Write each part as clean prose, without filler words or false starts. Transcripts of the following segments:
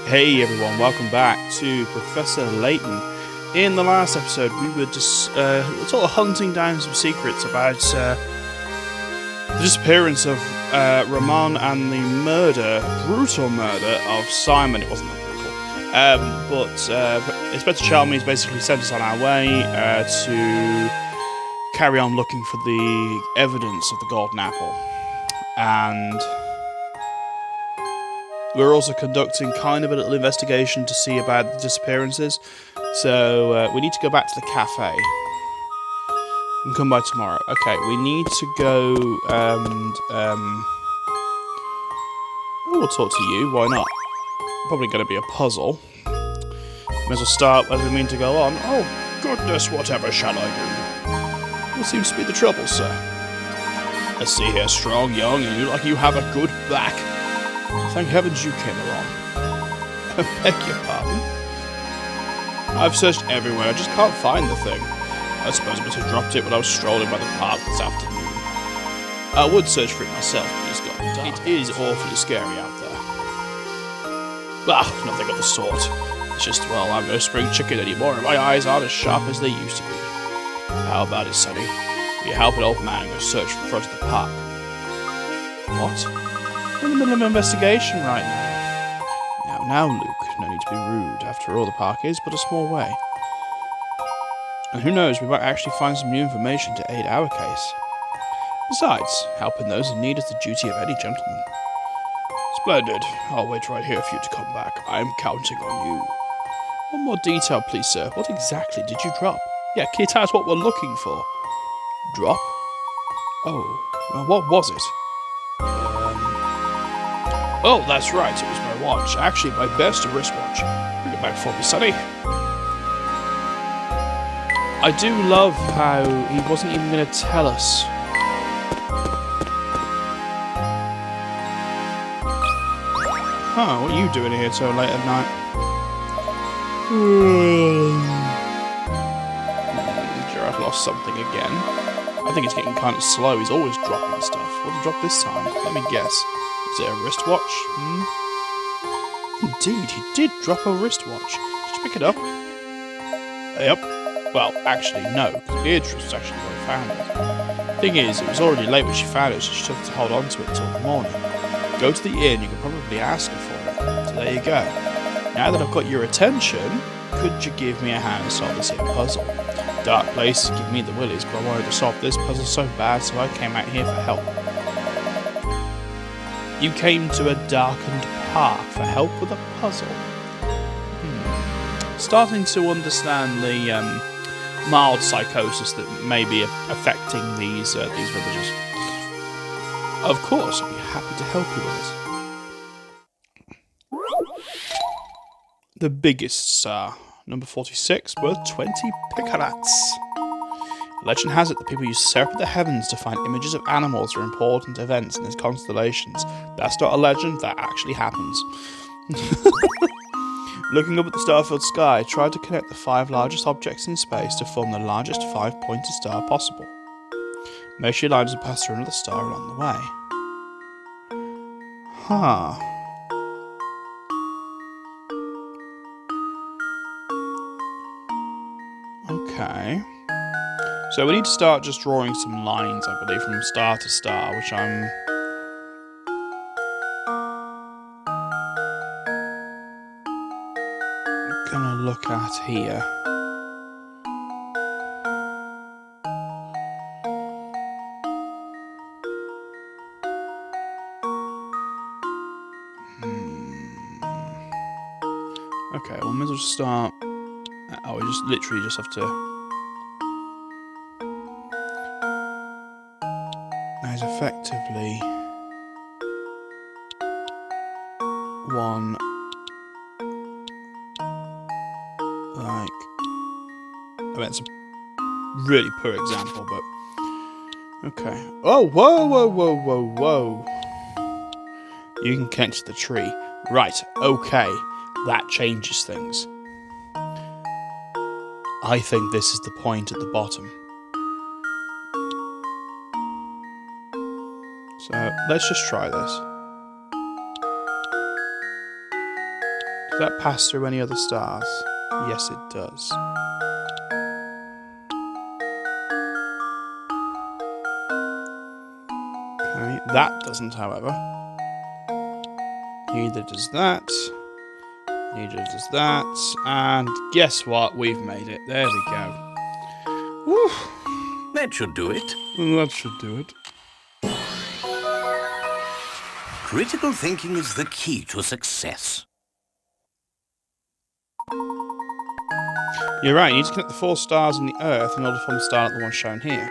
Hey everyone, welcome back to Professor Layton. In the last episode, we were just sort of hunting down some secrets about the disappearance of Ramon and the brutal murder of Simon. It wasn't that brutal, but Inspector Chalmers basically sent us on our way to carry on looking for the evidence of the golden apple. And we're also conducting kind of a little investigation to see about the disappearances. So we need to go back to the cafe and come by tomorrow. Okay, we need to go and we'll talk to you. Why not? Probably going to be a puzzle. May as well start as we mean to go on. Oh goodness, whatever shall I do? What seems to be the trouble, sir? I see here, strong, young, and you look like you have a good back. Thank heavens you came along. I beg your pardon? I've searched everywhere, I just can't find the thing. I suppose I must have dropped it when I was strolling by the park this afternoon. I would search for it myself, but it's gotten dark. It is awfully scary out there. Nothing of the sort. It's just, well, I'm no spring chicken anymore, and my eyes aren't as sharp as they used to be. How about it, Sonny? Will you help an old man go search in front of the park? What? We're in the middle of an investigation right now. Now, Luke, no need to be rude. After all, the park is but a small way. And who knows, we might actually find some new information to aid our case. Besides, helping those in need is the duty of any gentleman. Splendid. I'll wait right here for you to come back. I'm counting on you. One more detail, please, sir. What exactly did you drop? Yeah, kid, that's what we're looking for. Drop? Oh, what was it? Oh, that's right, it was my watch. Actually, my best wristwatch. Bring it back for me, Sonny. I do love how he wasn't even going to tell us. Huh, what are you doing here so late at night? Giraffe lost something again. I think it's getting kind of slow. He's always dropping stuff. What did he drop this time? Let me guess. Is it a wristwatch? Indeed, he did drop a wristwatch. Did you pick it up? Yep. Well, actually, no, because Beatrice actually where I found it. Thing is, it was already late when she found it, so she took to hold on to it till the morning. Go to the inn, you can probably ask her for it. So there you go. Now that I've got your attention, could you give me a hand to solve this here puzzle? Dark places give me the willies, but I wanted to solve this puzzle so bad, so I came out here for help. You came to a darkened park for help with a puzzle. Starting to understand the mild psychosis that may be affecting these villagers. Of course, I'd be happy to help you with this. The biggest, sir. Number 46, worth 20 picarats. Legend has it that people use to at the heavens to find images of animals or important events in these constellations. That's not a legend, that actually happens. Looking up at the star-filled sky, try to connect the 5 largest objects in space to form the largest 5-pointed star possible. Make sure your lines will pass through another star along the way. Huh. Okay. So we need to start just drawing some lines, I believe, from star to star, which I'm gonna look at here. Okay, well, we may as well start. Oh, we just literally just have to. That is effectively one, like, I mean, it's a really poor example, but okay. Oh, whoa. You can connect to the tree. Right, okay. That changes things. I think this is the point at the bottom. So let's just try this. Does that pass through any other stars? Yes, it does. Okay, that doesn't, however. Neither does that. Neither does that. And guess what? We've made it. There we go. Woo! That should do it. That should do it. Critical thinking is the key to success. You're right, you need to connect the 4 stars in the Earth in order to form the star like the one shown here.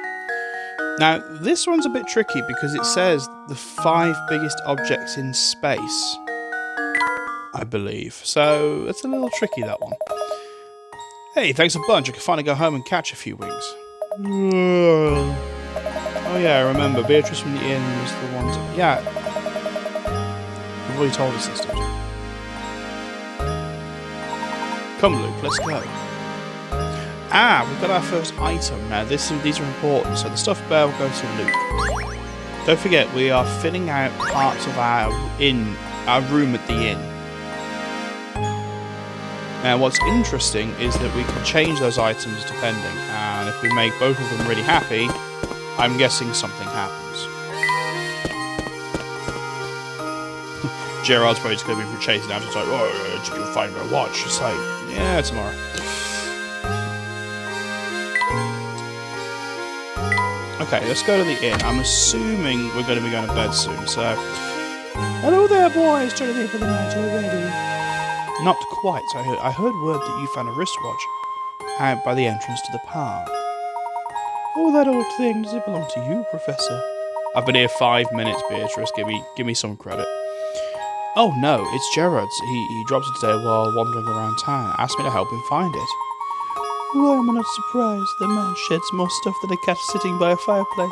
Now, this one's a bit tricky because it says the 5 biggest objects in space, I believe. So, it's a little tricky, that one. Hey, thanks a bunch. I can finally go home and catch a few wings. Oh yeah, I remember. Beatrice from the inn was the one to... Yeah. You've already told us this, dude. Come, Luke, let's go. Ah, we've got our first item now. These are important. So the stuffed bear will go to Luke. Don't forget, we are filling out parts of our room at the inn. Now, what's interesting is that we can change those items depending, and if we make both of them really happy, I'm guessing something happens. Gerard's probably just going to be for chasing after. It's like, oh, did you find my watch? It's like, yeah, tomorrow. Okay, let's go to the inn. I'm assuming we're going to be going to bed soon, so... Hello there, boys! Turning in for the night already. Not quite. I heard word that you found a wristwatch out by the entrance to the park. Oh, that old thing. Does it belong to you, Professor? I've been here 5 minutes, Beatrice. Give me some credit. Oh no, it's Gerard's. He dropped it today while wandering around town. Asked me to help him find it. Why am I not surprised? The man sheds more stuff than a cat sitting by a fireplace.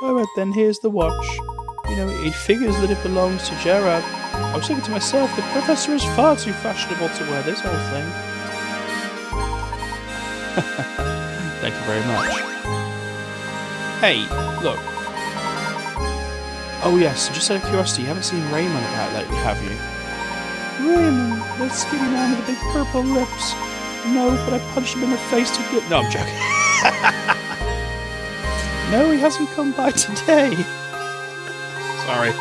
Alright then, here's the watch. You know, it figures that it belongs to Gerard. I was thinking to myself, the Professor is far too fashionable to wear this whole thing. Thank you very much. Hey, look. Oh yes, just out of curiosity, you haven't seen Ramon about lately, have you? Ramon, that skinny man with the big purple lips. No, but I punched him in the face to get... No, I'm joking. No, he hasn't come by today. Sorry.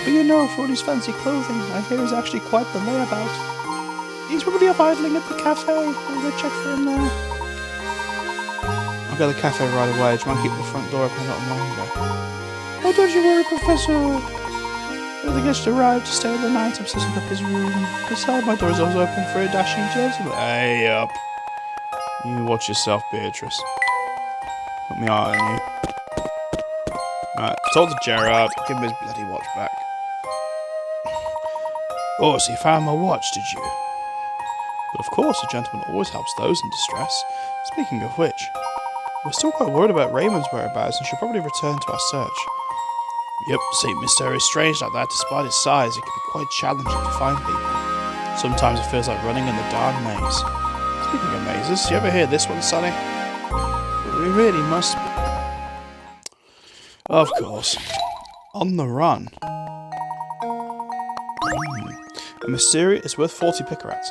But you know, for all his fancy clothing, I hear he's actually quite the layabout. He's probably up idling at the cafe. I'll go check for him now. I'll go to the cafe right away. Do you mind keeping the front door open a little longer? Oh, don't you worry, Professor. The guest arrived to stay the night. I'm setting up his room. Besides, my door is always open for a dashing gentleman. Hey up. You watch yourself, Beatrice. Put my eye on you. Right, told to Gerard. Give him his bloody watch back. Oh, so you found my watch, did you? But of course, a gentleman always helps those in distress. Speaking of which, we're still quite worried about Raymond's whereabouts and should probably return to our search. Yep, St. Mystere is strange like that. Despite its size, it can be quite challenging to find people. Sometimes it feels like running in the dark maze. Speaking of mazes, you ever hear this one, Sonny? We really must be. Of course. On the run. A Mystere is worth 40 picarats.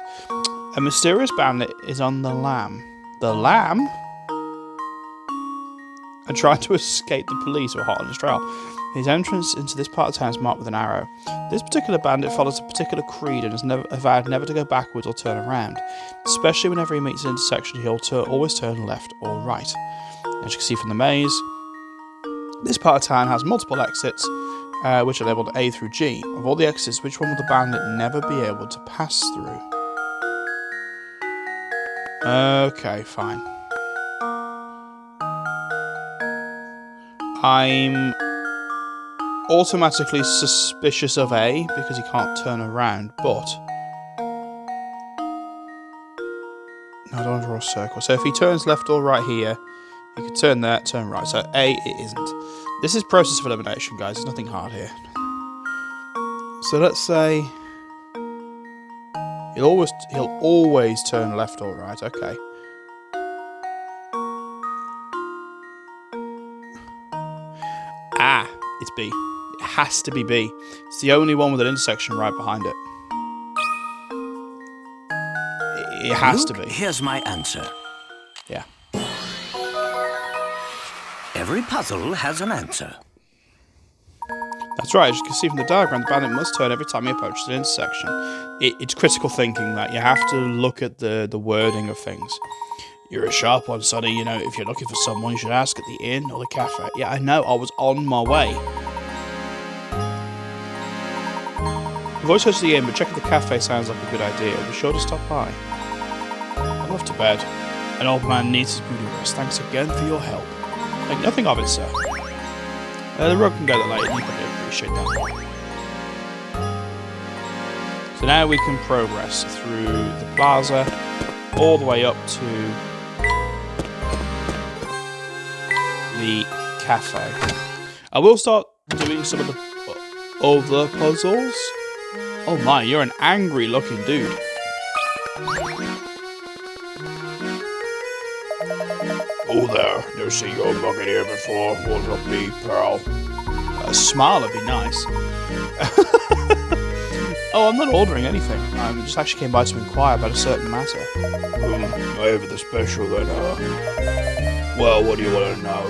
A mysterious bandit is on the lam. The lam? And trying to escape the police who are hot on his trail. His entrance into this part of town is marked with an arrow. This particular bandit follows a particular creed and has vowed never to go backwards or turn around. Especially whenever he meets an intersection, he'll always turn left or right. As you can see from the maze, this part of town has multiple exits, which are labelled A through G. Of all the exits, which one will the bandit never be able to pass through? Okay, fine. I'm automatically suspicious of A because he can't turn around, but no, I don't want to draw a circle. So if he turns left or right here, he could turn there, turn right. So A, it isn't. This is process of elimination, guys. There's nothing hard here. So let's say he'll always turn left or right. Okay. Ah, it's B. It has to be B. It's the only one with an intersection right behind it. It has to be. Here's my answer. Yeah. Every puzzle has an answer. That's right, as you can see from the diagram, the bandit must turn every time he approaches an intersection. It's critical thinking that you have to look at the wording of things. You're a sharp one, Sonny. You know, if you're looking for someone, you should ask at the inn or the cafe. Yeah, I know, I was on my way. We've always heard to the inn, but checking the cafe sounds like a good idea. Be sure to stop by. I'm off to bed. An old man needs his booty rest. Thanks again for your help. Make nothing of it, sir. The rug can go that later. You probably appreciate that. So now we can progress through the plaza all the way up to the cafe. I will start doing some of the other puzzles. Oh my, you're an angry looking dude. Oh there, never seen your mug in here before. What's up, me, pal? A smile would be nice. Oh, I'm not ordering anything. I just actually came by to inquire about a certain matter. Over the special then, Well, what do you want to know?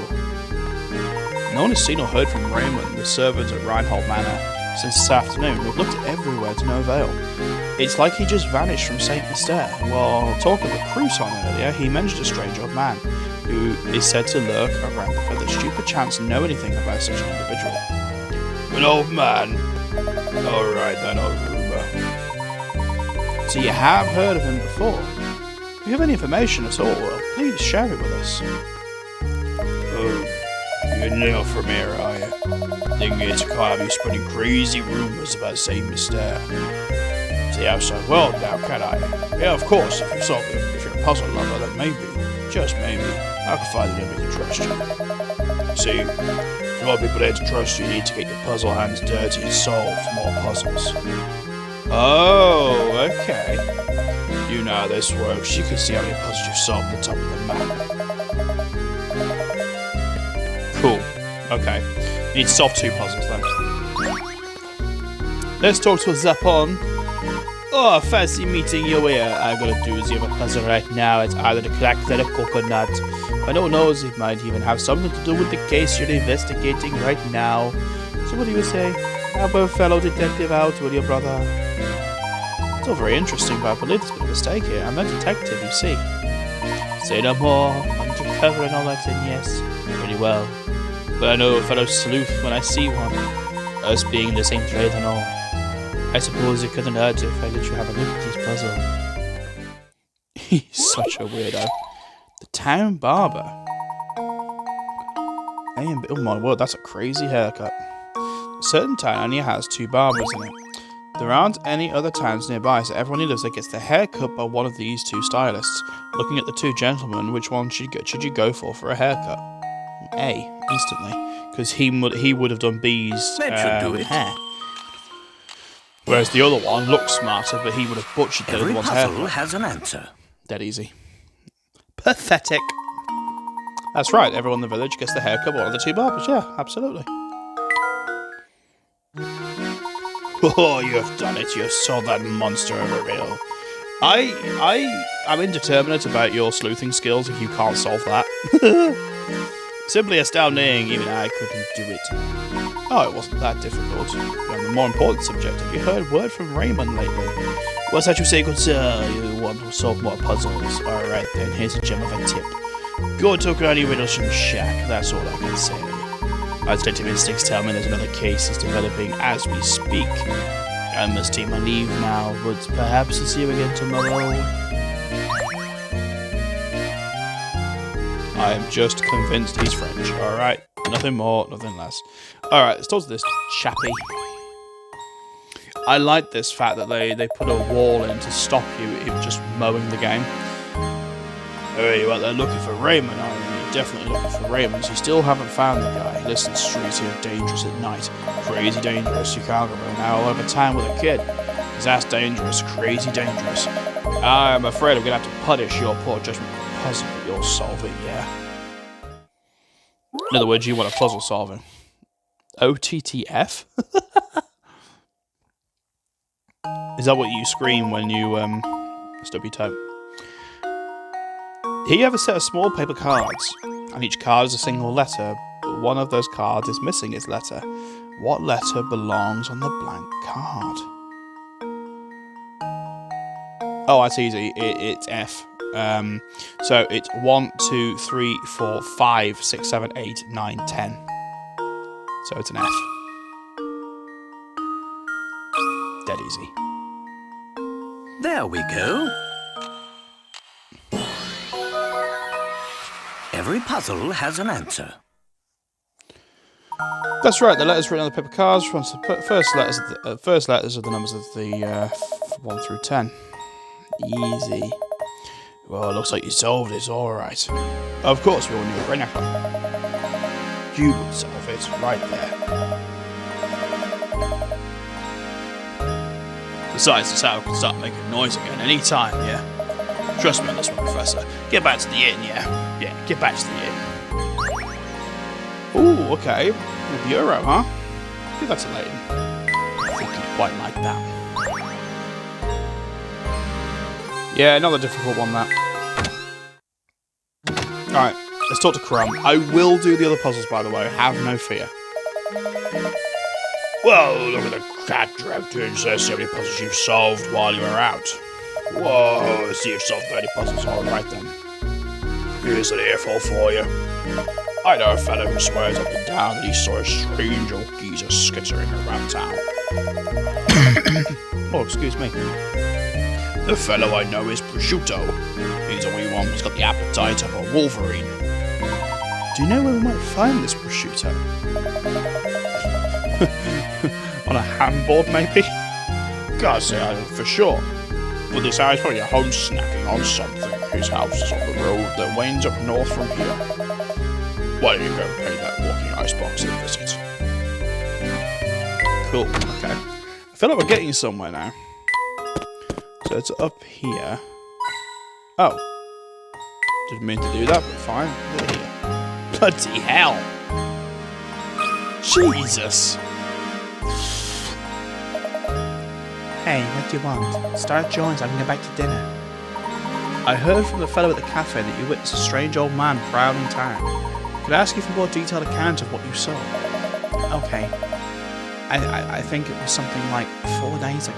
No one has seen or heard from Ramon, the servant at Reinhold Manor, since this afternoon. We've looked everywhere to no avail. It's like he just vanished from St. Mystere. Well, talking of the Cruson earlier, he mentioned a strange old man who is said to lurk around for the stupid chance to know anything about such an individual. An old man? Alright then, old rumour. So you have heard of him before? If you have any information at all, well, please share it with us. Oh, you're new from here, are you? Think it's kind of you spreading crazy rumours about St. Mystere. To the outside world now, can I? Yeah, of course, if you're a puzzle lover, then maybe, just maybe, I can find an enemy to trust you. See, if you want people there to trust you, you need to get your puzzle hands dirty and solve more puzzles. Oh, okay. You know how this works. You can see how many puzzles you've solved at the top of the map. Cool. Okay. You need to solve 2 puzzles then. Let's talk to Zapon. Oh, fancy meeting you here. All I gotta do is you have a puzzle right now. It's either the crack or the coconut. But no one knows, it might even have something to do with the case you're investigating right now. So what do you say? Help a fellow detective out, will you, brother? It's all very interesting, but I believe there's been a mistake here. I'm no detective, you see. Say no more. Undercover and all that, and yes, pretty well. But I know a fellow sleuth when I see one. Us being in the same trade and all. I suppose it couldn't hurt if I let you have a look at this puzzle. He's such a weirdo. The town barber. Oh my word, that's a crazy haircut. A certain town only has 2 barbers in it. There aren't any other towns nearby, so everyone who lives there gets their hair cut by one of these 2 stylists. Looking at the 2 gentlemen, which one should you go for a haircut? A, instantly, because he would have done B's hair. Whereas the other one looks smarter, but he would have butchered the other one's hair. Every puzzle has an answer. Dead easy. Pathetic. That's right, everyone in the village gets the haircut by one of the 2 barbers. Yeah, absolutely. Oh, you have done it. You have solved that monster over real. I'm indeterminate about your sleuthing skills if you can't solve that. Simply astounding, even I couldn't do it. Oh, it wasn't that difficult. On the more important subject, have you heard word from Ramon lately? What's that you say, good sir? You want to solve more puzzles? Alright then, here's a gem of a tip. Go to Granny Riddlesham's shack, that's all I can say. My detective instincts tell me there's another case is developing as we speak. I must take my leave now, but perhaps I'll see you again tomorrow. I am just convinced he's French, alright? Nothing more, nothing less. Alright, let's talk to this chappie. I like this fact that they put a wall in to stop you in just mowing the game. Hey, well, they're looking for Ramon, are you? You're definitely looking for Ramon, so you still haven't found the guy. Listen, streets here are dangerous at night. Crazy dangerous. You can't go an hour over time with a kid. Because that's dangerous, crazy dangerous. I'm afraid I'm going to have to punish your poor judgment with a puzzle that you're solving, yeah? In other words, you want a puzzle solving. OTTF? Is that what you scream when you stub your toe? Here you have a set of small paper cards, and each card is a single letter, but one of those cards is missing its letter. What letter belongs on the blank card? Oh, that's easy. It's F. So it's 1, 2, 3, 4, 5, 6, 7, 8, 9, 10. So it's an F. Dead easy. There we go. Every puzzle has an answer. That's right. The letters written on the paper cards from the first letters of the numbers of the 1 through 10. Easy. Well, it looks like you solved it. All right. Of course, we all knew a brain apple. You would solve it right there. Besides, the tower can start making noise again any time, yeah? Trust me on this one, Professor. Get back to the inn, yeah? Yeah, get back to the inn. Ooh, okay. The bureau, huh? Give that to Layton. I think he'd quite like that. Yeah, another difficult one, that. Alright, let's talk to Crumb. I will do the other puzzles, by the way. Have no fear. Well, look at the cat director says so many puzzles you've solved while you were out. Whoa, let's see if you've solved 30 puzzles. Alright then. Here's an earful for you. I know a fellow who swears up and down that he saw a strange old geezer skittering around town. Oh, excuse me. The fellow I know is Prosciutto. He's a wee one. He's got the appetite of a wolverine. Do you know where we might find this Prosciutto? On a handboard, maybe? Can't say I know for sure. But this guy's probably at home snacking on something. His house is on the road that winds up north from here. Why don't you go and pay that walking icebox a visit? Cool, okay. I feel like we're getting somewhere now. So it's up here. Oh. Didn't mean to do that, but fine. Here. Bloody hell. Jesus. Hey, what do you want? Start joins, I can go back to dinner. I heard from the fellow at the cafe that you witnessed a strange old man prowling town. Could I ask you for a more detailed account of what you saw? Okay. I think it was something like 4 days ago.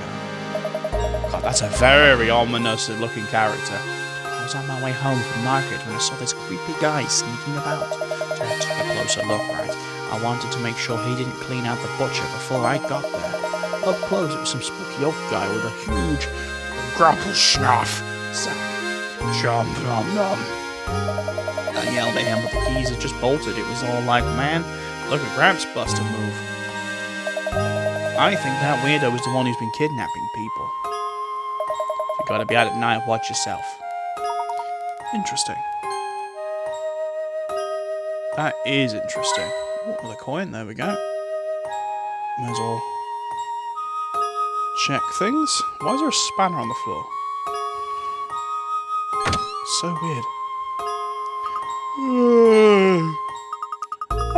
God, that's a very ominous looking character. I was on my way home from market when I saw this creepy guy sneaking about. So I took a closer look, right? I wanted to make sure he didn't clean out the butcher before I got there. Up close, it was some spooky old guy with a huge grapple schnaff sack. Chomp, nom, nom. I yelled at him, but the keys had just bolted. It was all like, man, look at Gramps Buster move. I think that weirdo is the one who's been kidnapping people. If you gotta be out at night, watch yourself. Interesting. That is interesting. Oh, another coin, there we go. May as well check things. Why is there a spanner on the floor? So weird.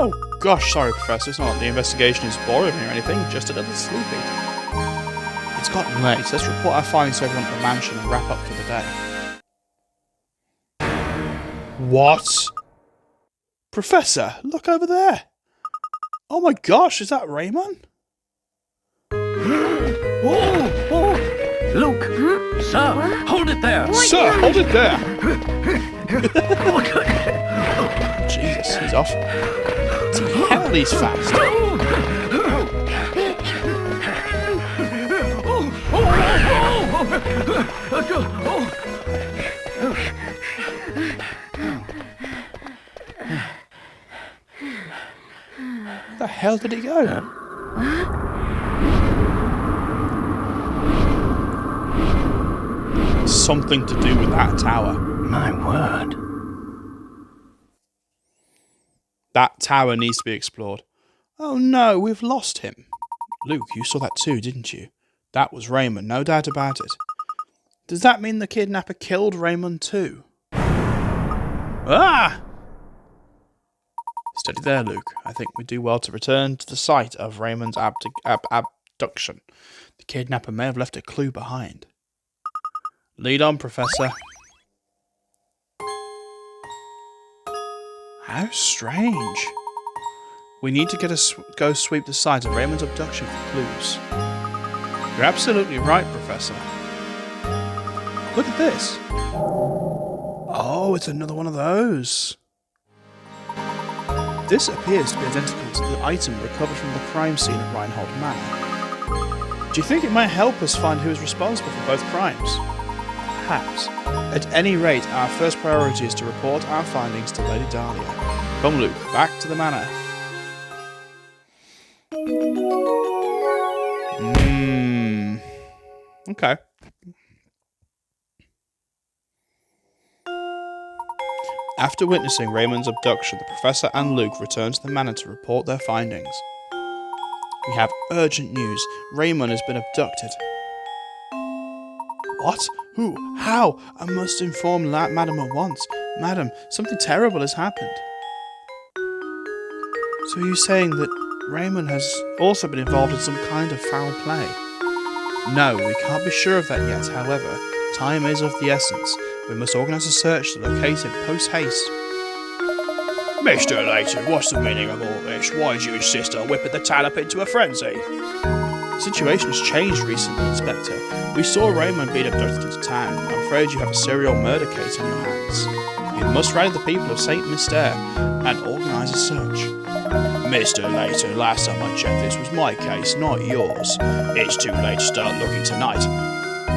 Oh gosh, sorry Professor, it's not like the investigation is boring or anything, just a little sleepy. It's gotten late, so let's report our findings to everyone at the mansion and wrap up for the day. What? Professor, look over there! Oh my gosh, is that Ramon? Luke! Sir, hold it there! Sir, hold it there! Jesus, he's off. Hell, he's fast. Where the hell did he go? Something to do with that tower. My word. That tower needs to be explored. Oh no, we've lost him. Luke, you saw that too, didn't you? That was Ramon, no doubt about it. Does that mean the kidnapper killed Ramon too? Ah! Steady there, Luke. I think we do well to return to the site of Ramon's abduction. The kidnapper may have left a clue behind. Lead on, Professor. How strange. We need to go sweep the site of Ramon's abduction for clues. You're absolutely right, Professor. Look at this. Oh, it's another one of those. This appears to be identical to the item recovered from the crime scene at Reinhold Manor. Do you think it might help us find who is responsible for both crimes? Perhaps. At any rate, our first priority is to report our findings to Lady Dahlia. Come, Luke, back to the manor. Okay. After witnessing Ramon's abduction, the Professor and Luke return to the manor to report their findings. We have urgent news. Ramon has been abducted. What? Who? How? I must inform Madam at once. Madam, something terrible has happened. So are you saying that Ramon has also been involved in some kind of foul play? No, we can't be sure of that yet. However, time is of the essence. We must organise a search to locate him post-haste. Mr. Layton, what's the meaning of all this? Why do you insist on whipping the town up into a frenzy? The situation has changed recently, Inspector. We saw Ramon being abducted into town. I'm afraid you have a serial murder case on your hands. You must rally the people of St. Mystere and organise a search. Mr. Layton, last time I checked this was my case, not yours. It's too late to start looking tonight.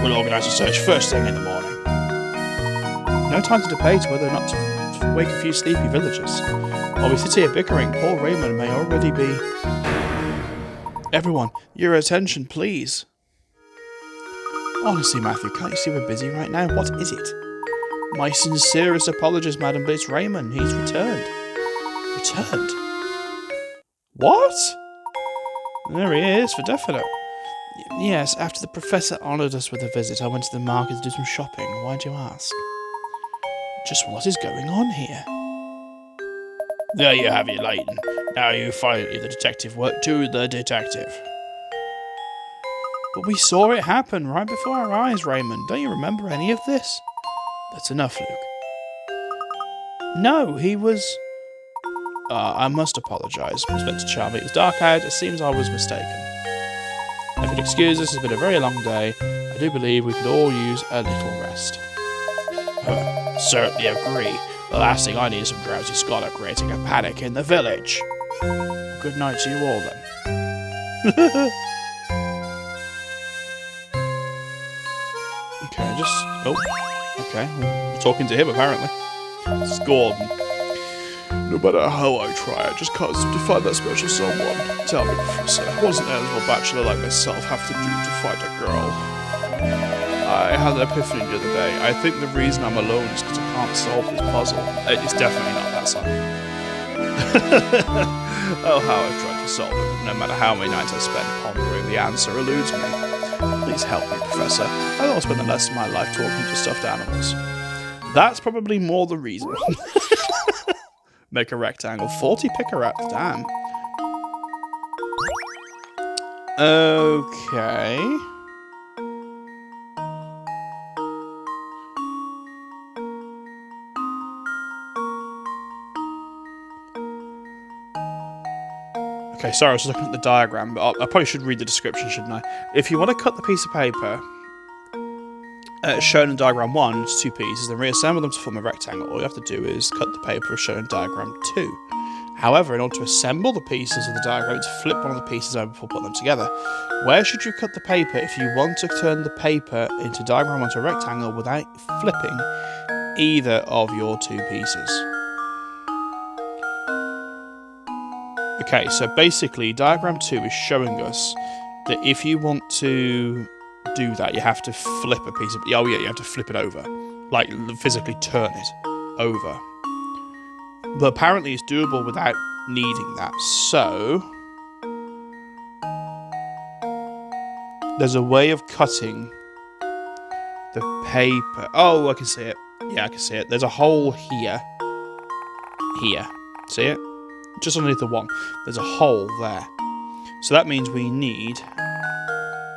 We'll organise a search first thing in the morning. No time to debate whether or not to wake a few sleepy villagers. While we sit here bickering, poor Ramon may already be... Everyone, your attention, please. Honestly, Matthew, can't you see we're busy right now? What is it? My sincerest apologies, madam, but it's Ramon. He's returned. Returned? What? There he is, for definite. Yes, after the Professor honoured us with a visit, I went to the market to do some shopping. Why do you ask? Just what is going on here? There you have it, Layton. Now you finally the detective work to the detective. But we saw it happen right before our eyes, Raymond. Don't you remember any of this? That's enough, Luke. No, he was... I must apologise, Inspector Charlie. It was dark out. It seems I was mistaken. If you'd excuse us, it's been a very long day. I do believe we could all use a little rest. Certainly agree. The last thing I need is some drowsy scholar creating a panic in the village. Good night to you all, then. Okay, okay, we're talking to him, apparently. It's Gordon. No matter how I try, I just can't seem to find that special someone. Tell me, Professor, what does an eligible bachelor like myself have to do to find a girl? I had an epiphany the other day. I think the reason I'm alone is because I can't solve this puzzle. It's definitely not that simple. Oh, how I've tried to solve it. No matter how many nights I spend pondering, the answer eludes me. Please help me, Professor. I don't want to spend the rest of my life talking to stuffed animals. That's probably more the reason. Make a rectangle. 40 picarats, damn. Okay. Okay, sorry, I was looking at the diagram, but I probably should read the description, shouldn't I? If you want to cut the piece of paper shown in diagram 1 into 2 pieces, then reassemble them to form a rectangle, all you have to do is cut the paper as shown in diagram 2. However, in order to assemble the pieces of the diagram, to flip one of the pieces over before putting them together. Where should you cut the paper if you want to turn the paper into diagram 1 to a rectangle without flipping either of your 2 pieces? Okay, so basically, diagram 2 is showing us that if you want to do that, you have to flip a piece of... Oh yeah, you have to flip it over. Like, physically turn it over. But apparently it's doable without needing that, so... There's a way of cutting the paper. Oh, I can see it. Yeah, I can see it. There's a hole here. Here. See it? just underneath the 1, there's a hole there. So that means we need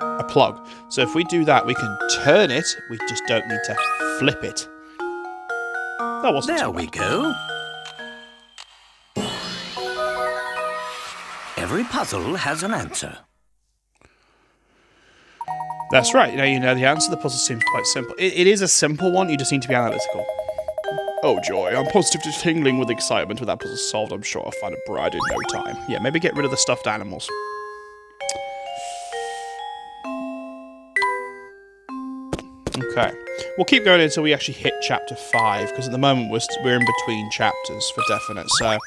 a plug. So if we do that, we can turn it. We just don't need to flip it. That wasn't There too bad. we go. Every puzzle has an answer. That's right. Now you know the answer. The puzzle seems quite simple. It is a simple one. You just need to be analytical. Oh joy, I'm positively tingling with excitement. With that puzzle solved, I'm sure I'll find a bride in no time. Yeah, maybe get rid of the stuffed animals. Okay. We'll keep going until we actually hit chapter 5, because at the moment we're in between chapters for definite. So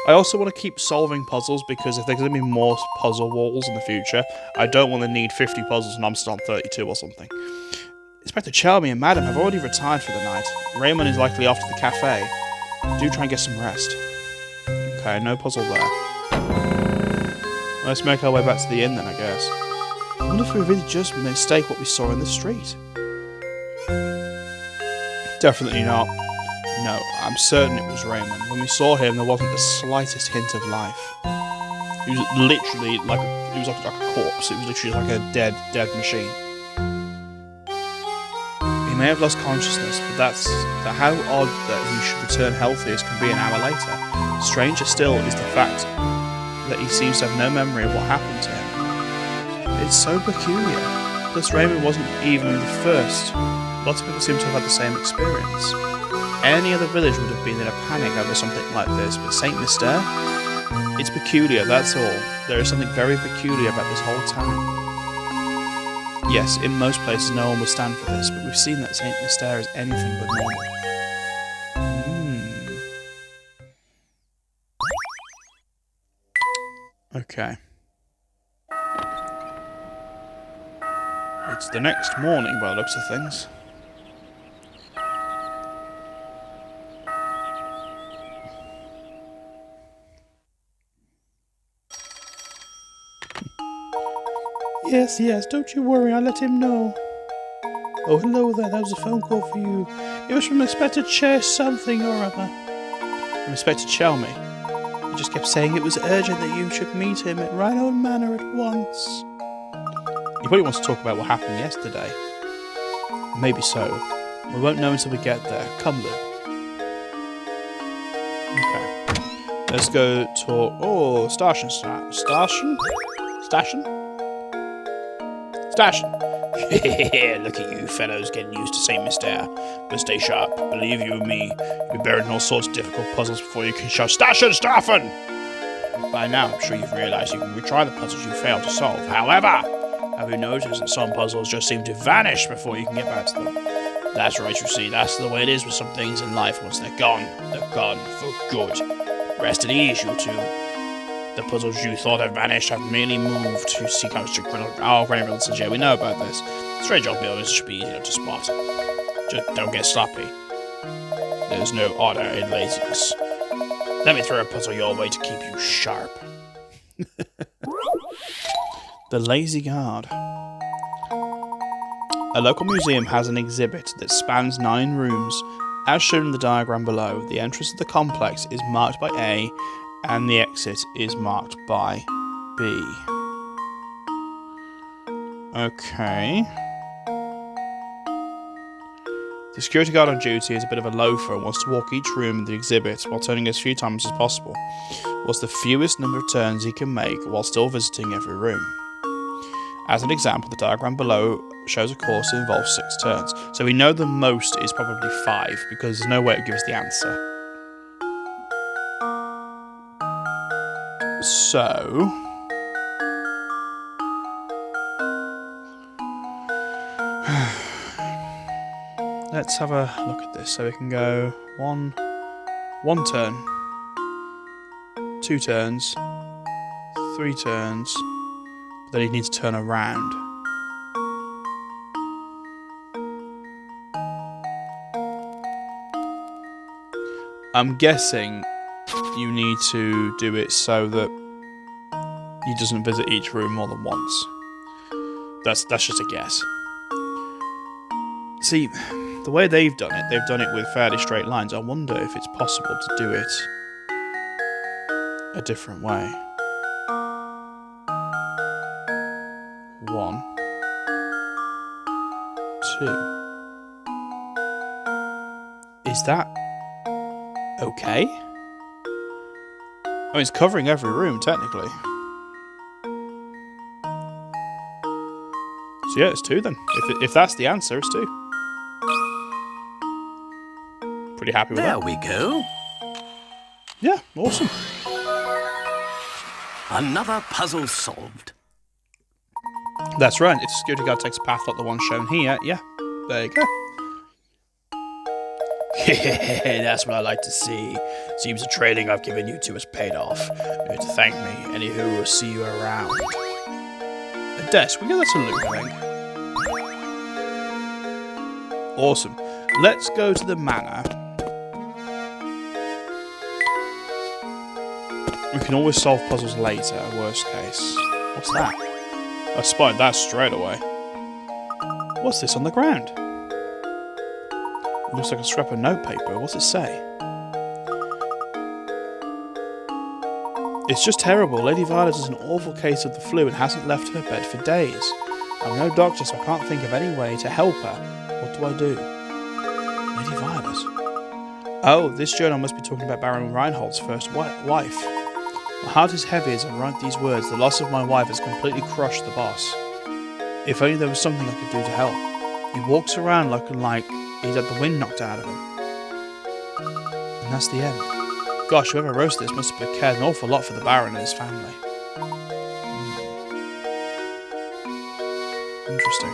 I also want to keep solving puzzles, because if there's going to be more puzzle walls in the future, I don't want to need 50 puzzles and I'm still on 32 or something. Inspector Chelmy and Madam have already retired for the night. Ramon is likely off to the cafe. Do try and get some rest. Okay, no puzzle there. Let's make our way back to the inn then, I guess. I wonder if we really just mistake what we saw in the street. Definitely not. No, I'm certain it was Ramon. When we saw him, there wasn't the slightest hint of life. He was literally like a corpse. It was literally like a dead machine. He may have lost consciousness, but how odd that he should return healthy as can be an hour later. Stranger still is the fact that he seems to have no memory of what happened to him. It's so peculiar. Plus, Ramon wasn't even the first. Lots of people seem to have had the same experience. Any other village would have been in a panic over something like this, but St. Mystere? It's peculiar, that's all. There is something very peculiar about this whole town. Yes, in most places no one would stand for this, but we've seen that St. Mystere is anything but normal. Okay. It's the next morning by the looks of things. Yes, don't you worry, I'll let him know. Oh, hello there, that was a phone call for you. It was from Inspector something or other. From Inspector Chelmy. He just kept saying it was urgent that you should meet him at Rhino Manor at once. He probably wants to talk about what happened yesterday. Maybe so. We won't know until we get there. Come, Lou. Okay. Let's go talk... Oh, Stashin. Look at you fellows getting used to St. Mystere. But stay sharp. Believe you me, you'll be buried in all sorts of difficult puzzles before you can shout, Staffen! By now, I'm sure you've realised you can retry the puzzles you failed to solve. However, have you noticed that some puzzles just seem to vanish before you can get back to them? That's right, you see, that's the way it is with some things in life. Once they're gone for good. Rest at ease, you two. The puzzles you thought had vanished have merely moved to seek out our Granny Reynolds. Yeah, we know about this. Strange old buildings should be easier to spot. Just don't get sloppy. There's no order in laziness. Let me throw a puzzle your way to keep you sharp. The Lazy Guard. A local museum has an exhibit that spans 9 rooms. As shown in the diagram below, the entrance to the complex is marked by A, and the exit is marked by B. Okay. The security guard on duty is a bit of a loafer and wants to walk each room in the exhibit while turning as few times as possible. What's the fewest number of turns he can make while still visiting every room? As an example, the diagram below shows a course that involves 6 turns. So we know the most is probably 5 because there's no way it gives the answer. So... let's have a look at this. So we can go one turn, 2 turns, 3 turns, but then he needs to turn around. I'm guessing you need to do it so that he doesn't visit each room more than once. That's just a guess. See, the way they've done it with fairly straight lines. I wonder if it's possible to do it a different way. 1, 2. Is that okay? I mean, it's covering every room, technically. So yeah, it's 2 then. If that's the answer, it's 2. Pretty happy with There that. we go. Yeah, awesome. Another puzzle solved. That's right. If the security guard takes a path like the one shown here, yeah, there you go. That's what I like to see. Seems the training I've given you two has paid off. You need to thank me. Anywho, we'll see you around. A desk. We get that to Luke, I think. Awesome. Let's go to the manor. We can always solve puzzles later, worst case. What's that? I spotted that straight away. What's this on the ground? It looks like a scrap of notepaper. What's it say? It's just terrible. Lady Violet has an awful case of the flu and hasn't left her bed for days. I'm no doctor, so I can't think of any way to help her. What do I do? Lady Violet. Oh, this journal must be talking about Baron Reinhold's first wife. My heart is heavy as I write these words. The loss of my wife has completely crushed the boss. If only there was something I could do to help. He walks around looking like he's had the wind knocked out of him. And that's the end. Gosh, whoever wrote this must have cared an awful lot for the Baron and his family. Interesting.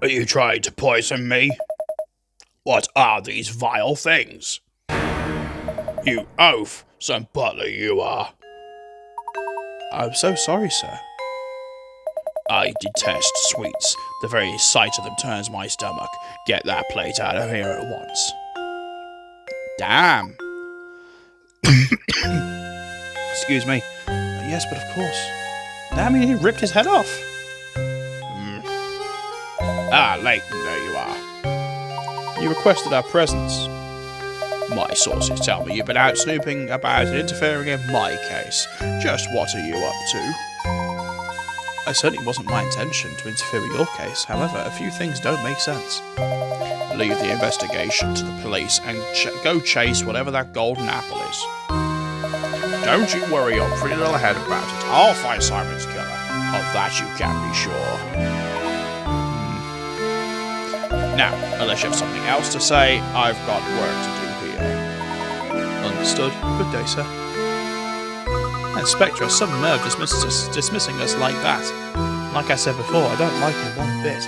Are you trying to poison me? What are these vile things? You oaf, some butler you are. I'm so sorry, sir. I detest sweets. The very sight of them turns my stomach. Get that plate out of here at once. Damn. Excuse me. Yes, but of course. Damn, he ripped his head off. Ah, Layton, there you are. You requested our presence. My sources tell me you've been out snooping about and interfering in my case. Just what are you up to? It certainly wasn't my intention to interfere with your case. However, a few things don't make sense. Leave the investigation to the police and go chase whatever that golden apple is. Don't you worry your pretty little head about it. I'll find Simon's killer. Of that you can be sure. Now, unless you have something else to say, I've got work to do here. Understood. Good day, sir. Inspector has some nerve dismissing us like that. Like I said before, I don't like him one bit.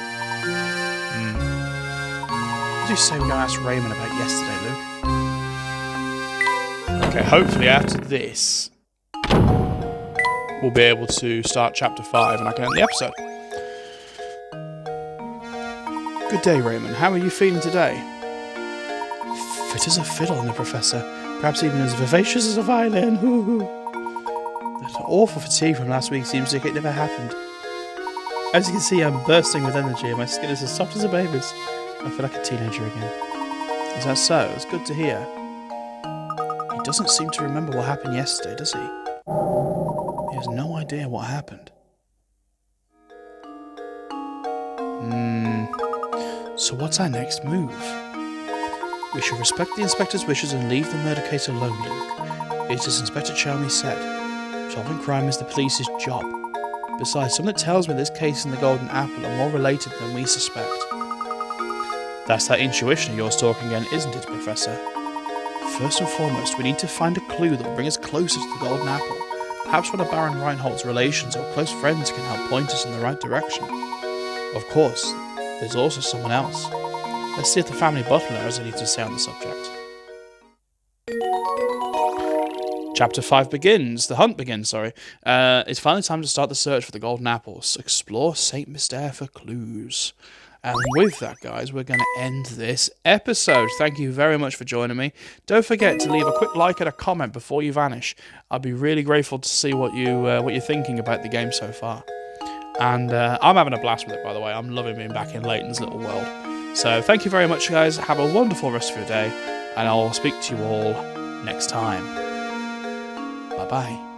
Did you say we're going to ask Ramon about yesterday, Luke? Okay, hopefully after this, we'll be able to start chapter 5 and I can end the episode. Good day, Ramon. How are you feeling today? Fit as a fiddle, the Professor. Perhaps even as vivacious as a violin. That awful fatigue from last week seems like it never happened. As you can see, I'm bursting with energy and my skin is as soft as a baby's. I feel like a teenager again. Is that so? It's good to hear. He doesn't seem to remember what happened yesterday, does he? He has no idea what happened. So what's our next move? We should respect the Inspector's wishes and leave the murder case alone, Luke. It is as Inspector Chalmers said. Solving crime is the police's job. Besides, something tells me this case and the Golden Apple are more related than we suspect. That's that intuition of yours talking again, isn't it, Professor? First and foremost, we need to find a clue that will bring us closer to the Golden Apple. Perhaps one of Baron Reinhold's relations or close friends can help point us in the right direction. Of course, there's also someone else. Let's see if the family butler has anything to say on the subject. Chapter 5 begins. The hunt begins, sorry. It's finally time to start the search for the golden apples. Explore St. Mystere for clues. And with that, guys, we're going to end this episode. Thank you very much for joining me. Don't forget to leave a quick like and a comment before you vanish. I'd be really grateful to see what you're thinking about the game so far. And I'm having a blast with it, by the way. I'm loving being back in Layton's little world. So thank you very much, guys. Have a wonderful rest of your day. And I'll speak to you all next time. Bye-bye.